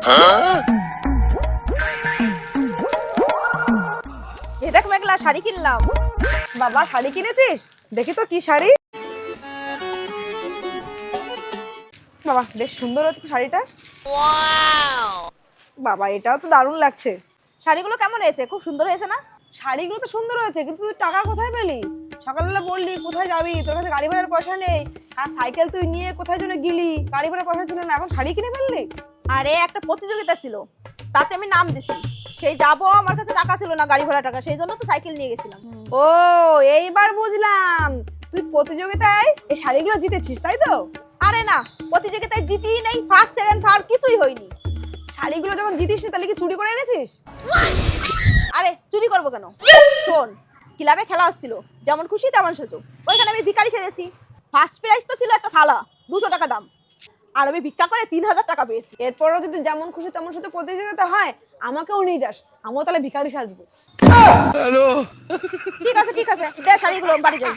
এ দেখ মেঘলা, শাড়ি কিনলাম। বাবা শাড়ি কিনেছিস? দেখি তো কি শাড়ি। বাবা বেশ সুন্দর হচ্ছে শাড়িটা। বাবা এটাও তো দারুণ লাগছে। শাড়িগুলো কেমন হয়েছে? খুব সুন্দর হয়েছে না? শাড়িগুলো তো সুন্দর হয়েছে, কিন্তু তুই টাকা কোথায় পেলি? সকালবেলা বললি কোথায় যাবি, তোর কাছে গাড়ি ভাড়ার পয়সা নেই, আর সাইকেল তুই নিয়ে কোথায় যেন গেলি, গাড়ি ভাড়ার পয়সা ছিল না, এখন শাড়ি কিনে ফেললি? আরে একটা প্রতিযোগিতা ছিল, তাতে আমি নাম দিছি। সেই যাবো, আমার কাছে টাকা ছিল না, গাড়ি ভাড়া টাকা, সেই জন্য তো সাইকেল নিয়ে গেছিলাম। ও এইবার বুঝলাম, তুই প্রতিযোগিতায় এই শাড়িগুলো জিতেছিস তাই তো? আরে না, প্রতিযোগিতায় জিতিই নাই, ফার্স্ট সেকেন্ড থার্ড কিছুই হয়নি। শাড়িগুলো যখন জিতিস নি তাহলে কি চুরি করে এনেছিস? আরে চুরি করবো কেন? শোন, ক্লাবে খেলা হচ্ছিল, যেমন খুশি তেমন সেজো। ওইখানে আমি ভিখারি সেজেছি। ফার্স্ট প্রাইজ তো ছিল একটা থালা, 200 টাকা দাম। আর আমি ভিক্ষা করে 3000 টাকা পেয়েছি। এরপরও যদি যেমন খুশি তেমন সাথে প্রতিযোগিতা হয়, আমাকেও নিয়ে যাস, আমিও তাহলে ভিখারি সাজবো। ঠিক আছে ঠিক আছে, দে শাড়িগুলো, বাড়ি যাই।